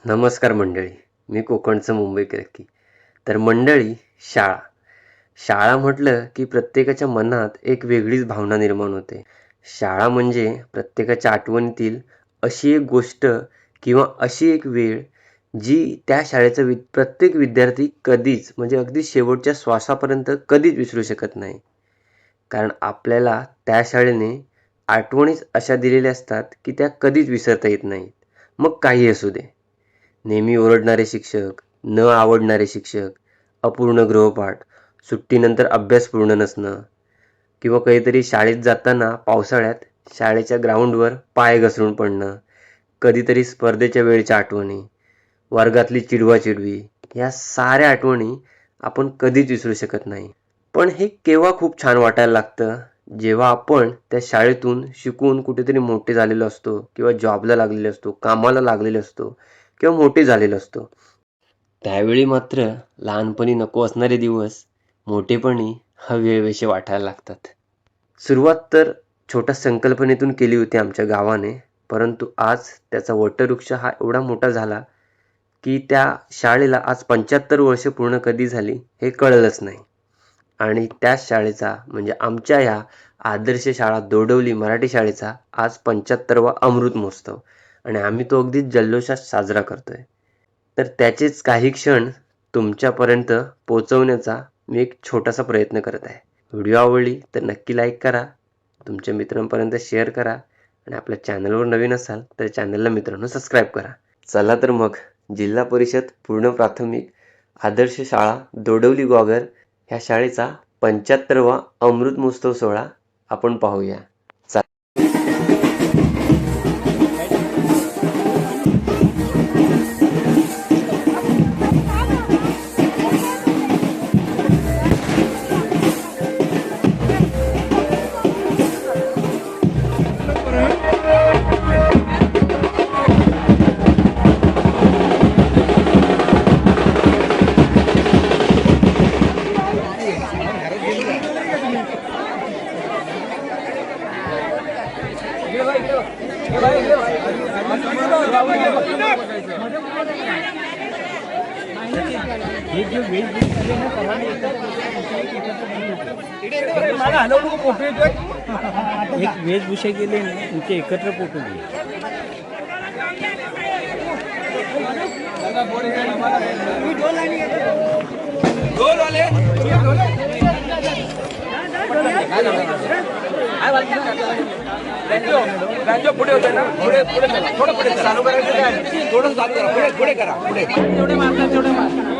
नमस्कार मंडळी. मी कोकणचं मुंबईकर की. तर मंडळी, शाळा. शाळा म्हटलं की प्रत्येकाच्या मनात एक वेगळीच भावना निर्माण होते. शाळा म्हणजे प्रत्येकाच्या आठवणीतील अशी एक गोष्ट किंवा अशी एक वेळ जी त्या शाळेचा प्रत्येक विद्यार्थी कधीच म्हणजे अगदी शेवटच्या श्वासापर्यंत कधीच विसरू शकत नाही. कारण आपल्याला त्या शाळेने आठवणीच अशा दिलेल्या असतात की त्या कधीच विसरता येत नाहीत. मग काही असू दे. नेहमी ओरडणारे शिक्षक, न आवडणारे शिक्षक, अपूर्ण गृहपाठ, सुट्टीनंतर अभ्यास पूर्ण नसणं किंवा काहीतरी शाळेत जाताना पावसाळ्यात शाळेच्या ग्राउंडवर पाय घसरून पडणं, कधीतरी स्पर्धेच्या वेळच्या आठवणी, वर्गातली चिडवाचिडवी, या साऱ्या आठवणी आपण कधीच विसरू शकत नाही. पण हे केव्हा खूप छान वाटायला लागतं, जेव्हा आपण त्या शाळेतून शिकून कुठेतरी मोठे झालेलो असतो किंवा जॉबला लागलेलो असतो, कामाला लागलेलो असतो किंवा मोठे झालेलो असतो. त्यावेळी मात्र लहानपणी नको असणारे दिवस मोठेपणी हवेहवेसे वाटायला लागतात. सुरुवात तर छोट्या संकल्पनेतून केली होती आमच्या गावाने, परंतु आज त्याचा वटवृक्ष हा एवढा मोठा झाला की त्या शाळेला आज 75 वर्ष पूर्ण कधी झाली हे कळलंच नाही. आणि त्याच शाळेचा म्हणजे आमच्या ह्या आदर्श शाळा दोडवली मराठी शाळेचा आज 75वा अमृत महोत्सव आणि आम्ही तो अगदी जल्लोषात साजरा करतोय. तर त्याचेच काही क्षण तुमच्यापर्यंत पोहोचवण्याचा मी एक छोटासा प्रयत्न करत आहे. व्हिडिओ आवडली तर नक्की लाईक करा, तुमच्या मित्रांपर्यंत शेअर करा आणि आपल्या चॅनलवर नवीन असाल तर चॅनलला मित्रांनो सबस्क्राईब करा. चला तर मग जिल्हा परिषद पूर्ण प्राथमिक आदर्श शाळा दोडवली ग्वागर ह्या शाळेचा 75वा अमृत महोत्सव सोहळा आपण पाहूया. एक वेशभूषा केली ते एकत्र फोटो घे. पुढे होते ना, पुढे पुढे थोडं पुढे चालू करायचं काय, थोडं चालू करा, पुढे पुढे करा, पुढे जेवढे मारतात तेवढे मार.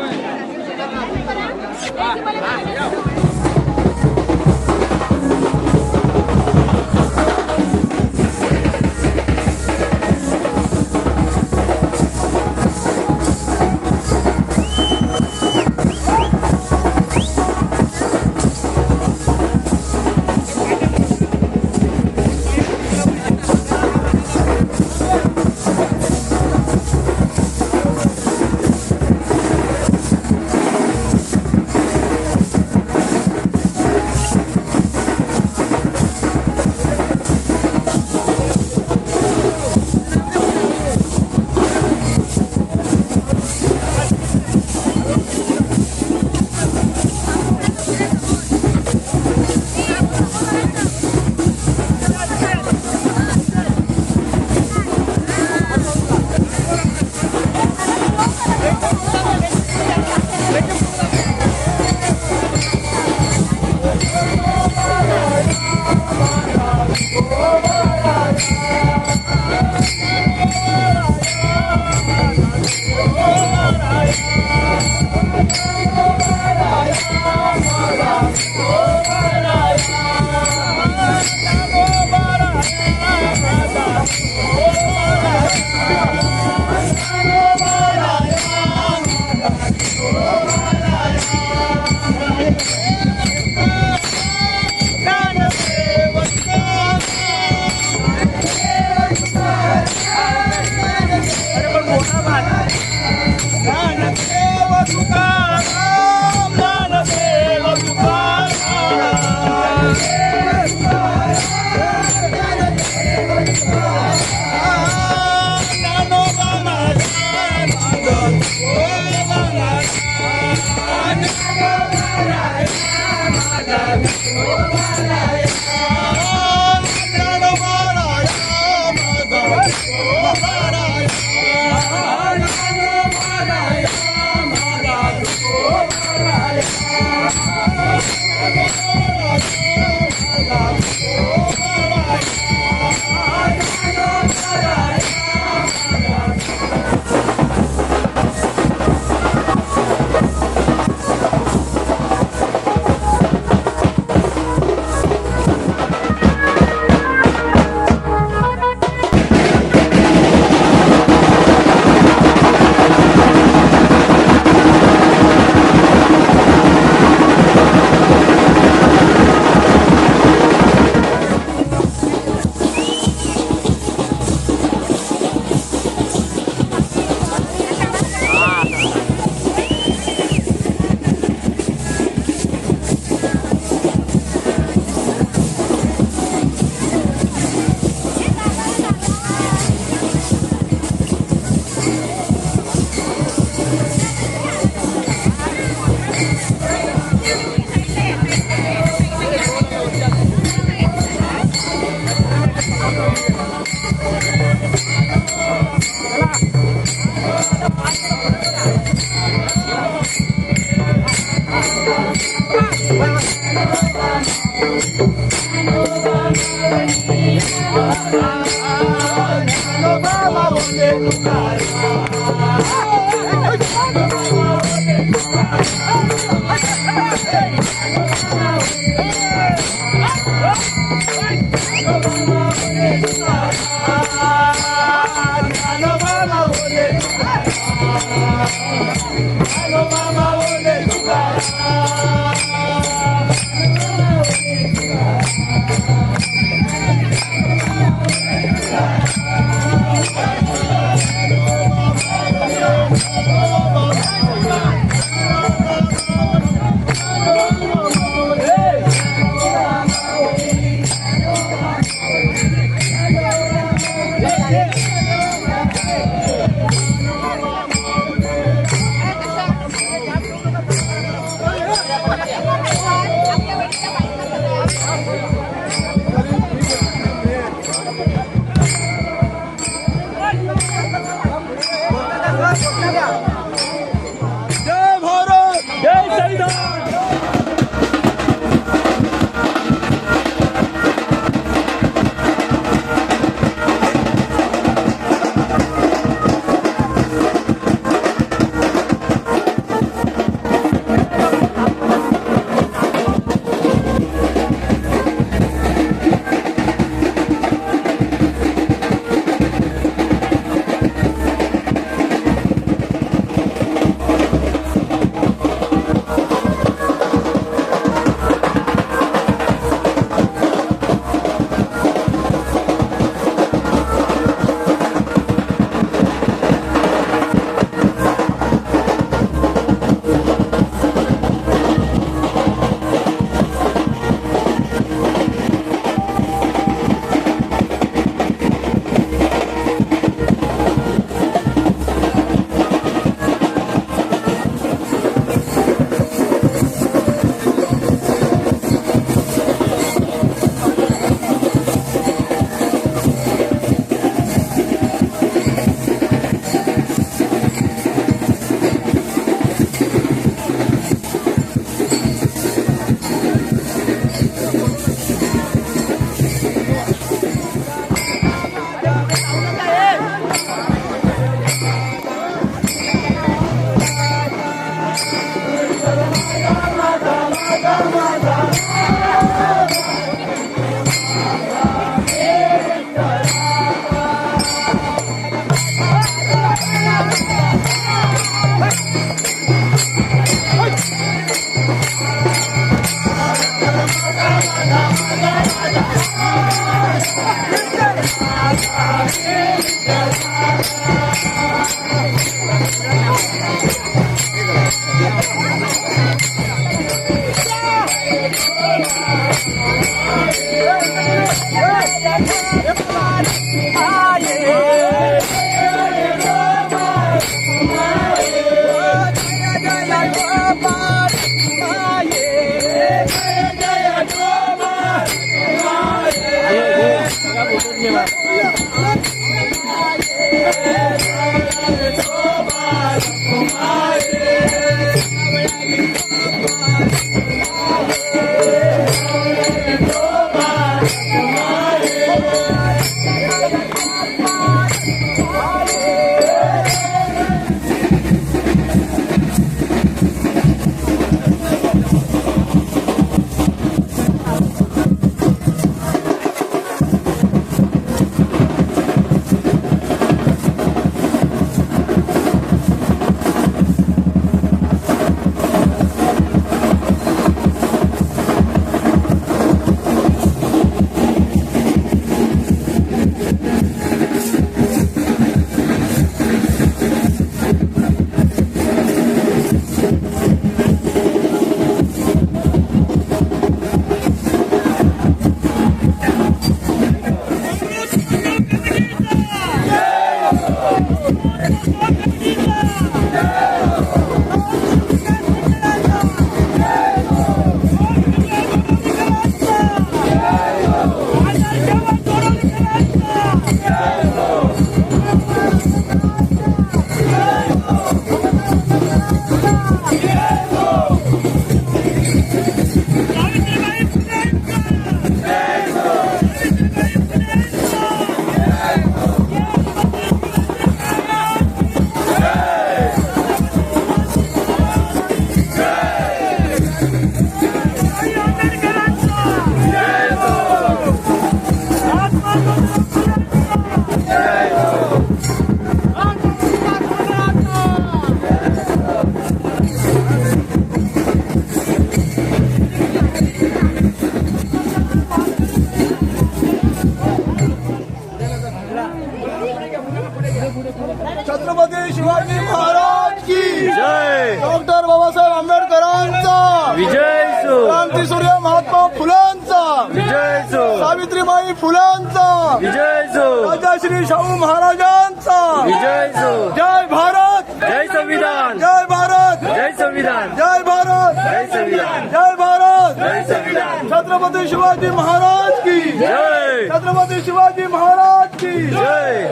छत्रपती शिवाजी महाराज की जय. डॉक्टर बाबासाहेब आंबेडकरांचा विजय सो. क्रांतीसूर्य महात्मा फुलांचा विजय सो. सावित्रीबाई फुलांचा विजय सो. राजाश्री शाहू महाराजांचा विजय सो. जय भारत जय संविधान. जय भारत जय संविधान. जय भारत जय संविधान. जय भारत जय संविधान. छत्रपती शिवाजी महाराज की जय. छत्रपती शिवाजी महाराज की जय.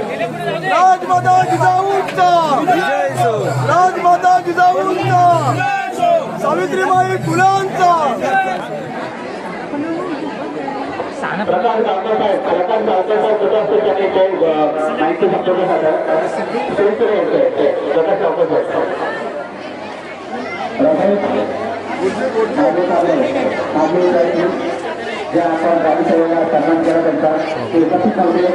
राजमाता जिजाऊंचा विजय सो. राजमाता जिजाऊंचा सावित्रीबाई फुलांचा प्रकाश दाखवतायत माहिती ज्या आपण गाडीसेवेला सन्मान केला त्यांचा ते उपस्थित नव्हते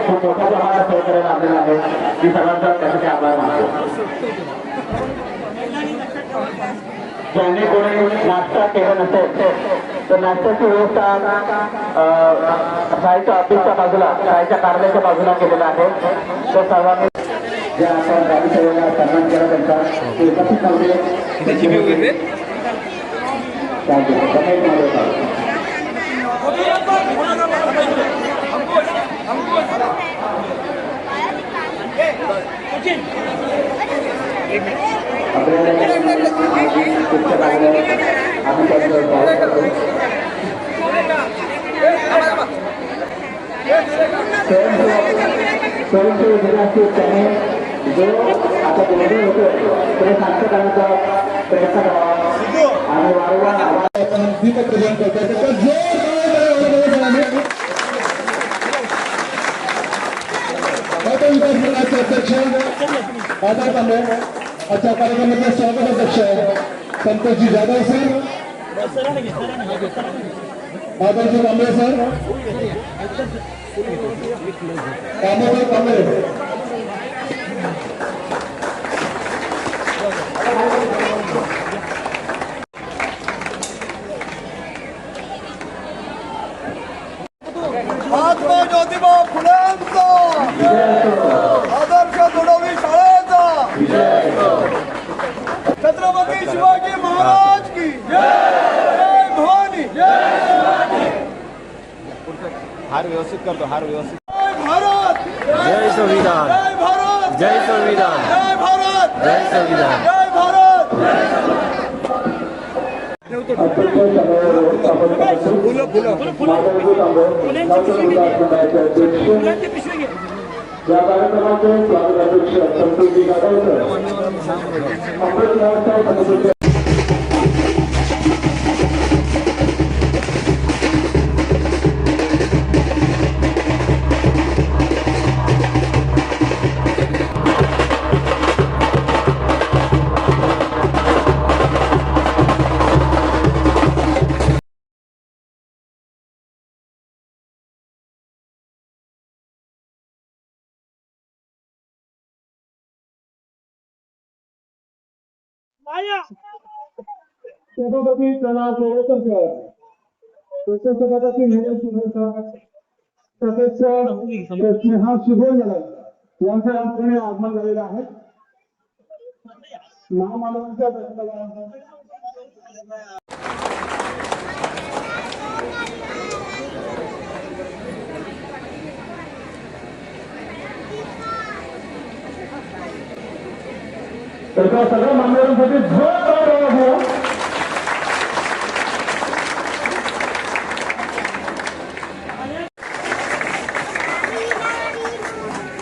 खूप मोठ्या प्रमाणात सहकार्य लाभलेलं आहे मी सर्वांचा त्यासाठी आभार मानतो. ज्यांनी कोणी नाश्ता केला नसेल तर नाश्त्याची व्यवस्था शाळेच्या ऑफिसच्या बाजूला शाळेच्या कार्यालयाच्या बाजूला केलेला आहे. तर सर्वांनी ज्या आपण गाडीसेवेला सन्मान केला त्यांचा ते उपस्थित नव्हते स्वयंसेवी दिनाची त्याने जो आता बोलले होते ते साध्य करण्याचा प्रयत्न करावा आणि वारंवार अध्यक्ष आधार कांबळे आजच्या कार्यक्रमाचे स्वागत अध्यक्ष संतोषजी जाधव सर आदरजी कांबळे सर दामोदर कांबळे महात्मा ज्योतिबा फुलेंचा आदर्श घडवली शाळेचा छत्रपती शिवाजी महाराज की जय भवानी हार व्यवस्थित करतो हार व्यवस्थित. जय भारत जय संविधान. जय भारत जय संविधान. जय भारत जय संविधान. जय भारत या कार्यक्रमाचे स्वागत अध्यक्ष संतोषजी जाधव सर छत्रपती स्नेहा शिबोल यांच्या आगमन झालेलं आहे. महामानवांच्या धन्यवाद. त्याच्या सगळ्या मान्यवरांसाठी जोरदार आवाज द्या.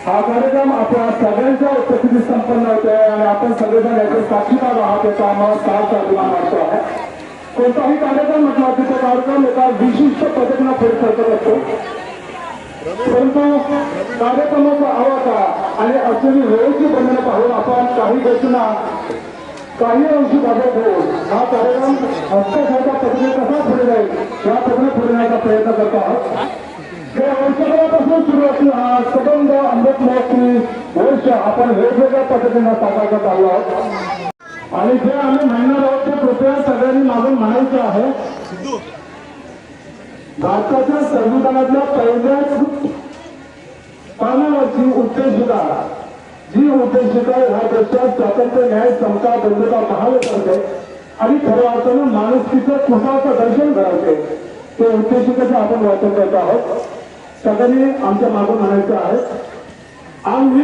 हा कार्यक्रम आपल्या सगळ्यांच्या उपस्थितीत संपन्न होतोय आणि आपण सगळेजण याचे साक्षीदार आहात याचा आम्हाला फार अभिमान वाटतो आहे. कोणताही कार्यक्रम म्हटला की तो कार्यक्रम एका विशिष्ट पद्धतीनं पुढे सरकत असतो, परंतु कार्यक्रमाचा आवाका आणि असलेली वेळेची बंधनं पाहून आपण काही गोष्टींना काही अंशी बाबत होऊन हा कार्यक्रम हस्तसारख्या पद्धतीने कसा पुढे जाईल या पद्धतीने पुढे नेण्याचा प्रयत्न करत आहोत. गेल्या वर्षभरापासून सुरू असलेला हा सबंध अमृत महोत्सवी वर्ष आपण वेगवेगळ्या पद्धतीने साकार करत आलो आहोत आणि जे आम्ही म्हणणार आहोत ते कृपया सगळ्यांनी मागून म्हणायचं आहे. भारताच्या संविधानातल्या पहिल्याच पानावरची उद्देशिका जी उद्देशिका ह्या देशात स्वातंत्र्य न्याय समता बंधुता बहाल करते आणि खऱ्या अर्थानं माणुसकीचं कृपाचं दर्शन घडवते ते उद्देशिकेचं आपण वाचन करत आहोत. सगळ्यांनी आमच्या मागून म्हणायचं आहे आम्ही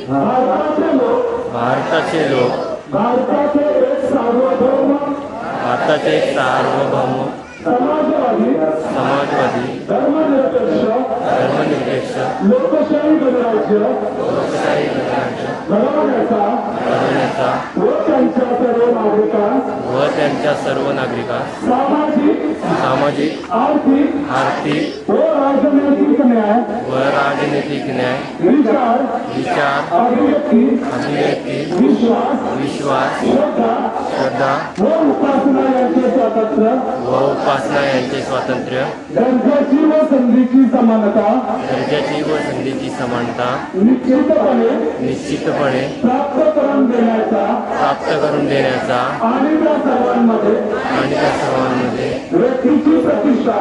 भारताचे लोक भारताचे एक सार्वभौम समाजवादी धर्मनिरपेक्ष लोकशाही गणराज्य घडवण्याचा व त्यांच्या सर्व नागरिकांस सामाजिक आर्थिक व राजनैतिक न्याय विचार अभिव्यक्ती विश्वास श्रद्धा व उपासना यांचे स्वातंत्र्य दर्जाची व संधीची समानता निश्चितपणे प्राप्त करून देण्याचा आणि त्या सर्वांमध्ये व्यक्तीची प्रतिष्ठा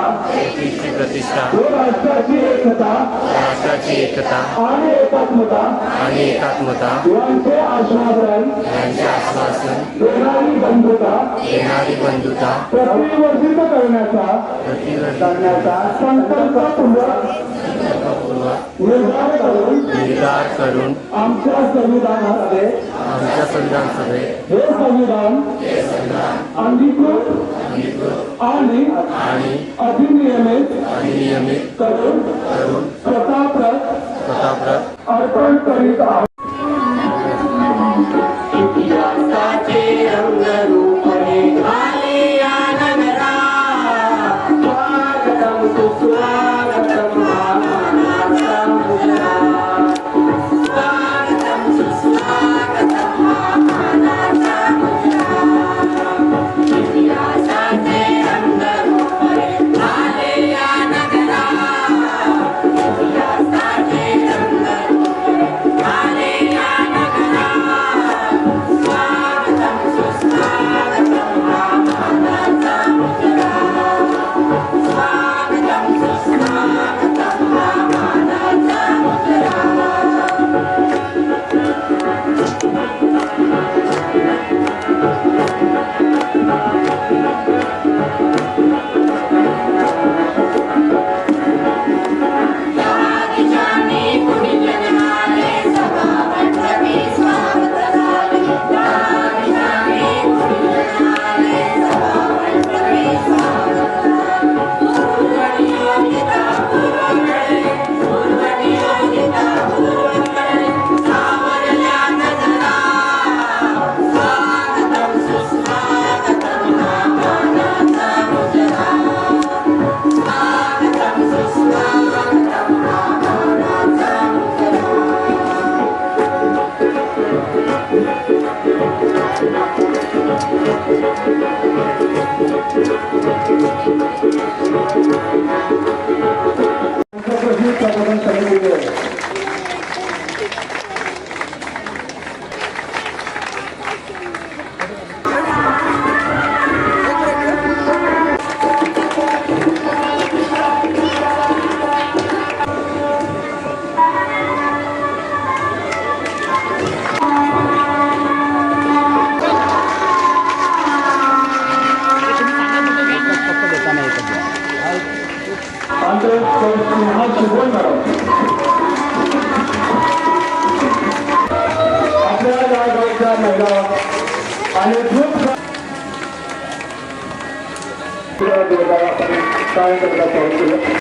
व राष्ट्राची एकता आणि एकात्मता यांचे आश्वासन देणारी बंधुता प्रतिवर्षित करण्याचा संकल्पपूर्वक निर्धार करून आमच्या संविधानामध्ये हे संविधान अंगीकृत आणि अधिनियमित करून स्वतःप्रत अर्पण करीत आहोत. आणि खूप काय करता पाहिजे.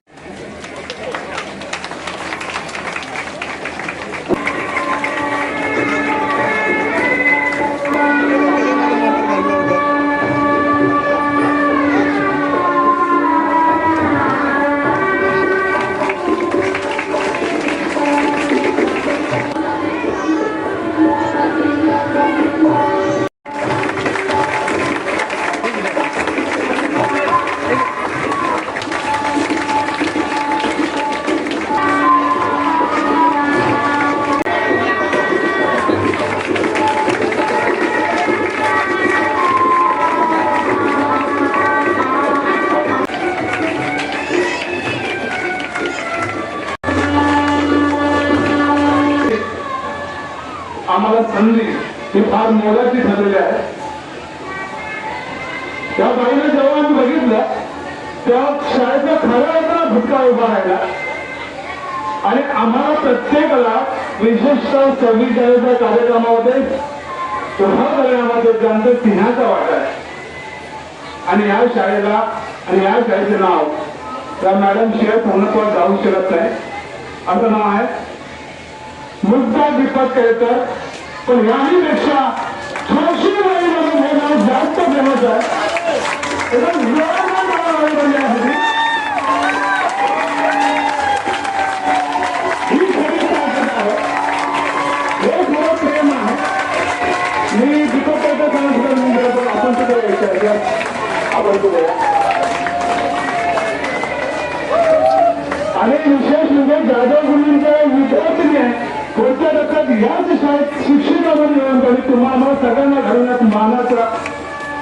आम्हाला संधी ही फार मोलाची ठरलेली आहे. त्या बाईने जेव्हा आम्ही बघितलं तेव्हा शाळेचा खऱ्या अर्थाने भुटका उभा राहिला आणि आम्हाला प्रत्येकाला विशेषतः 26 जानेवारीच्या कार्यक्रमामध्ये उभा करण्यामध्ये त्यांचं सिंहाचा वाटा आहे. आणि या शाळेला आणि या शाळेचे नाव त्या मॅडम शिवाय पूर्णत्वात जाऊ शकत नाही. असं नाव आहे मुक्ता दीपक केळकर. पण याही पेक्षा थोडीशी वेळी म्हणून हे नाव जास्त फेमस आहे. ही खरी ताकद आहे. हे खरं प्रेम आहे. मी दीपक केळकर सांगितलं आपण सुद्धा यायचं आपण सुद्धा. आणि विशेष म्हणजे जाधव गुरुंच्या विद्यार्थी आहे पुढच्या टप्प्यात याच शाळेत शिक्षिकामध्ये येऊन त्यांनी तुम्हाला सगळ्यांना घडवण्यात मानाचं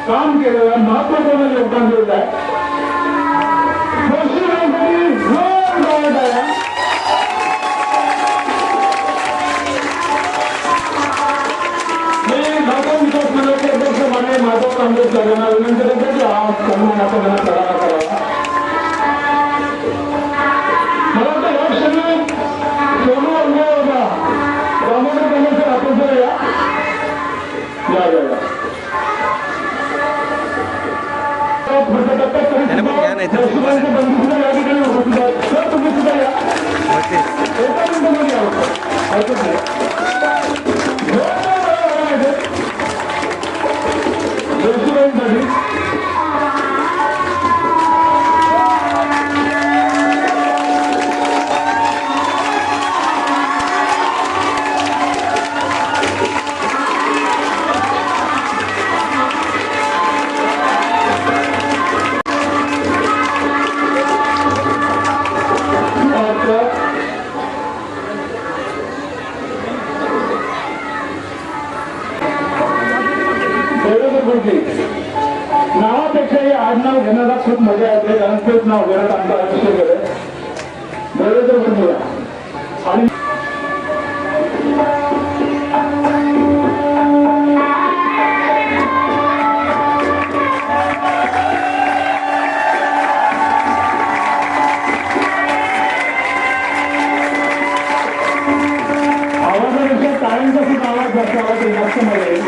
काम केलेलं आहे. महत्वपूर्ण योगदान दिलेलं आहे. मी माधव विकास मंडळाचे अध्यक्ष माननीय माधव कामदेव सगळ्यांना विनंती करतो की हा सन्मान आपण त्यांना प्रदान करावा. मला वाटतं या क्षणी सोनू अनुभव होता रामोदर सर आपण जर या सर तुम्ही सुद्धा या एका मिनिटामध्ये जयसुराईंसाठी नावापेक्षाही आडनाव घेण्याला खूप मजा येते. कारण तेच नाव घेण्यात आमचं आवश्यक आहे. बरोबर बघूया. आणि आवाजापेक्षा टाळ्यांचा खूप आवाज जास्त आवाज जास्त मजा येईल.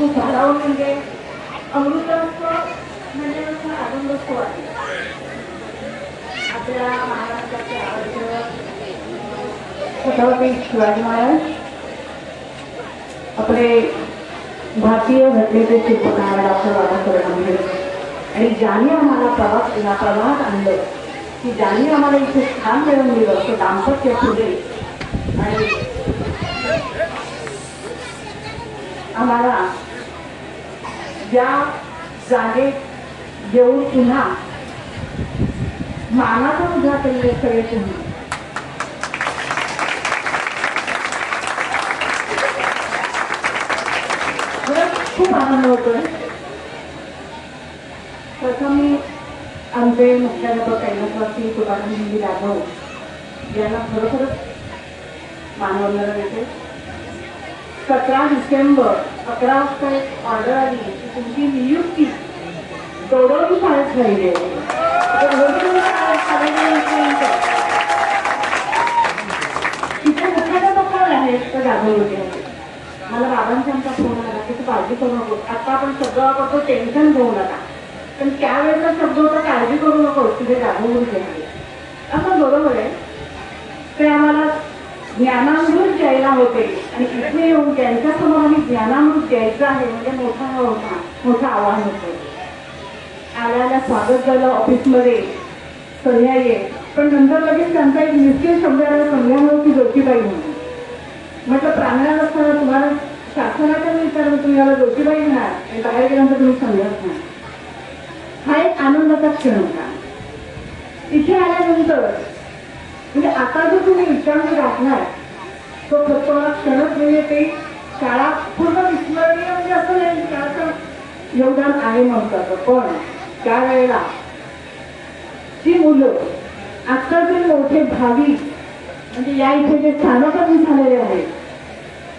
खूप भारावं म्हणजे अमृतोत्सव म्हणजे असा आनंदोत्सव आहे. आपल्या महाराष्ट्राचे आवडते छत्रपती शिवाजी महाराज आपले भारतीय घटनेचे शिल्पकार डॉक्टर बाबासाहेब आंबेडकर आणि ज्यांनी आम्हाला या प्रवाहात आणलं, की ज्यांनी आम्हाला इथे स्थान मिळवून दिलं ते दाम्पत्य फुले आणि आम्हाला ज्या जागेत येऊन पुन्हा मानाचा उद्या केलेले सगळे तुम्ही खूप आनंद होतोय. प्रथम मी आमचे मुख्याध्यापक कैलासवासी तुकाराम जाधव यांना खरोखरच मानवंदना देते. 17 डिसेंबर 11 वाजता एक ऑर्डर आली की तुमची नियुक्ती दोडोली शाळेत झालेली आहे. तिथे मुख्याध्यापक कोण आहेत तर जाधव होते. मला बाबांचा आमचा फोन आला की तू काळजी करू नको, आता आपण सगळं करतो, टेन्शन घेऊ नका. पण त्यावेळेचा शब्द होता काळजी करू नको, तिथे जाधव होते. असं बरोबर आहे. ते आम्हाला ज्ञानामृत द्यायला होते आणि इथे येऊन त्यांच्यासमोर आम्ही ज्ञानामृत द्यायचं आहे म्हणजे मोठं आव्हान होतं. आल्याला स्वागत झालं ऑफिसमध्ये, सह्या ये, पण नंतर लगेच त्यांचा एक निश्चित शब्द आला, संध्यामुळे की ज्योतिबाई म्हणून. म्हटलं प्रांगणात असताना तुम्हाला शासनाच्या विचारून तुम्ही याला ज्योतिबाई म्हणाल आणि बाहेर गेल्यानंतर तुम्ही समजत नाही. हा एक आनंदाचा क्षण होता. इथे आल्यानंतर म्हणजे आता जो तुम्ही विचार राखणार तो फक्त मला क्षणच म्हणजे ते शाळा पूर्ण विस्मरणीय म्हणजे असं नाही शाळाचं योगदान आहे म्हणतात. पण त्यावेळेला जी मुलं आता जे मोठे भावी म्हणजे या इथे जे स्थानपदी झालेले आहेत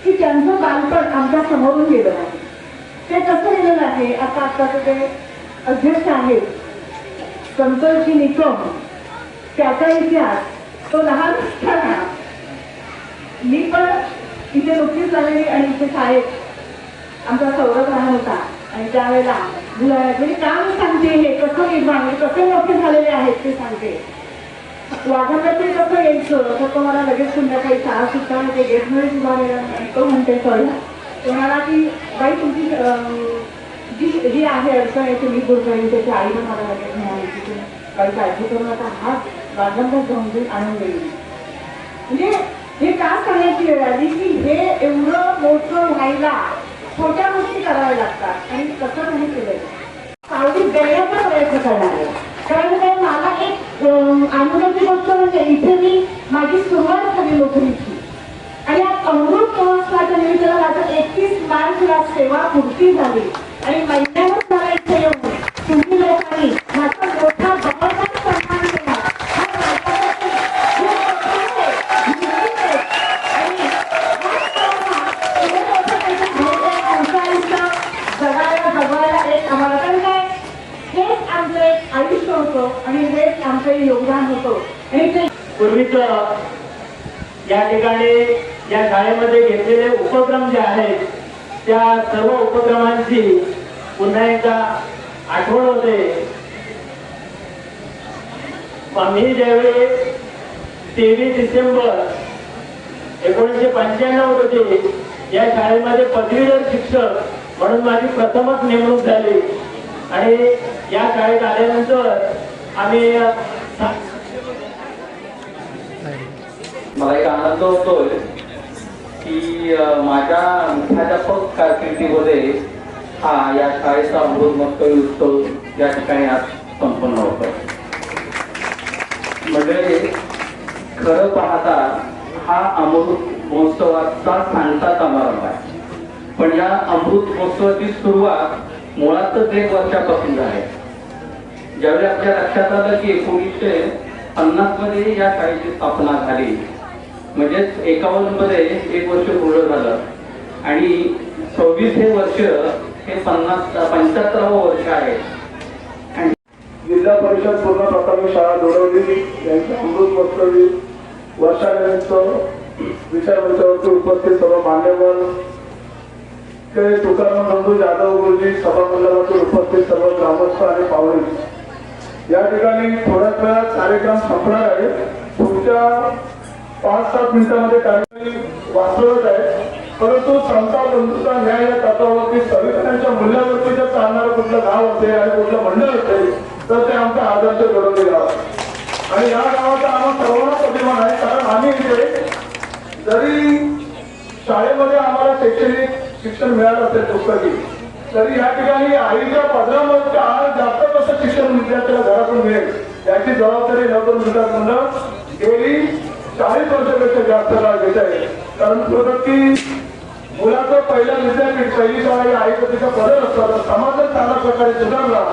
की त्यांचं बालपण आमच्या समोरून गेलं आहे. ते कसं गेलेलं आहे, आता ते अध्यक्ष आहेत संतोषजी निकम, त्याचा इतिहास तो लहान असताना मी पण इथे नुकतीच झालेली आणि इथे शाळेत आमचा सौरभ राहत होता आणि त्यावेळेला म्हणजे काम सांगते हे कसं निर्माण कसे मोठे झालेले आहेत ते सांगते. वाघाकडे कसं यायचं तर तो मला लगेच संध्याकाळी शाळा सुद्धा ते गेटमध्ये उभा तो म्हणते कळला कोणाला की बाई तुमची जी आहे अडचण आहे तुम्ही दूर करेल त्याची आई पण मला लगेच मिळाली की काही काळजी करून आता हात वाघांनाच जाऊन आणून देईल. म्हणजे हे का सांगायची वेळ आली की हे एवढं मोठं व्हायला छोट्या गोष्टी कराव्या लागतात आणि कसं नाही केलं सावधी देण्याचा प्रयत्न करणार आहे. कारण काय मला एक आनंदाची गोष्ट म्हणजे इथे मी माझी सुरुवात झाली नोकरीची आणि आज अमृत महोत्सवाच्या निमित्तानं माझं 31 मार्चला सेवा पूर्ती झाली आणि महिन्यावर मला इथे येऊन तुम्ही लोकांनी माझा मोठा जबरदस्त सन्मान केला. जगायला एक आम्हाला पण काय हेच आमचं एक आयुष्य होतं आणि हेच आमचं योगदान होतं. आणि ते पूर्वीच या ठिकाणी या शाळेमध्ये घेतलेले उपक्रम जे आहेत त्या सर्व उपक्रमांची पुन्हा एकदा आठवण होते. आम्ही ज्यावेळी 23 डिसेंबर 1995 रोजी या शाळेमध्ये पदवीधर शिक्षक म्हणून माझी प्रथमच नेमणूक झाली आणि या शाळेत आल्यानंतर आम्ही मला एक आनंद होतोय की माझ्या मुख्याध्यापक कारकिर्दीमध्ये हा या शाळेचा अमृत महोत्सवी उत्सव या ठिकाणी आज संपन्न होतो. म्हणजे खरं पाहता हा अमृत महोत्सवाचा सांगता समारंभ आहे. पण या अमृत महोत्सवाची सुरुवात मुळातच 1 वर्षापासून झाली. ज्यावेळी आपल्या लक्षात आलं की 1950 मध्ये या शाळेची स्थापना झाली म्हणजेच 51 मध्ये 1 वर्ष पूर्ण झालं आणि 26 हे वर्ष हे 75वं वर्ष आहे. जिल्हा परिषद पूर्ण प्राथमिक शाळा दोडवली यांच्या अमृत महोत्सवी वर्षानिमित्त विचार मंचावरती उपस्थित सर्व मान्यवर ते तुकाराम बंधू जाधव गुरुजी सभामंडळातील उपस्थित सर्व ग्रामस्थ आणि पाहुणे, या ठिकाणी थोड्याच वेळात कार्यक्रम संपणार आहे. पुढच्या 5-7 मिनिटांमध्ये कार्यक्रम वाचवत आहे. परंतु समता बंधुता न्याय या तत्वावरती संविधानाच्या मूल्यावरती जर चालणारं कुठलं गाव असेल आणि कुठलं मंडळ असेल तर ते आमचा आदर्श घडवले गाव. आणि या गावाचा आम्हाला सर्वांना अभिमान आहे, कारण आम्ही इथे जरी शाळेमध्ये आम्हाला शैक्षणिक शिक्षण मिळालं असेल पुस्तकी, तरी या ठिकाणी आईच्या पदरामध्ये आज जास्त कसं शिक्षण विद्यार्थ्याला घरातून मिळेल याची जबाबदारी नगर विकास मंडळ गेली 40 वर्षापेक्षा जास्त काळ घेत आहे. कारण प्रगती मुलाचं पहिलं विद्यापीठ पहिली शाळा ही आई पतीचा पदर असतो. समाजात चांगल्या प्रकारे सुधारला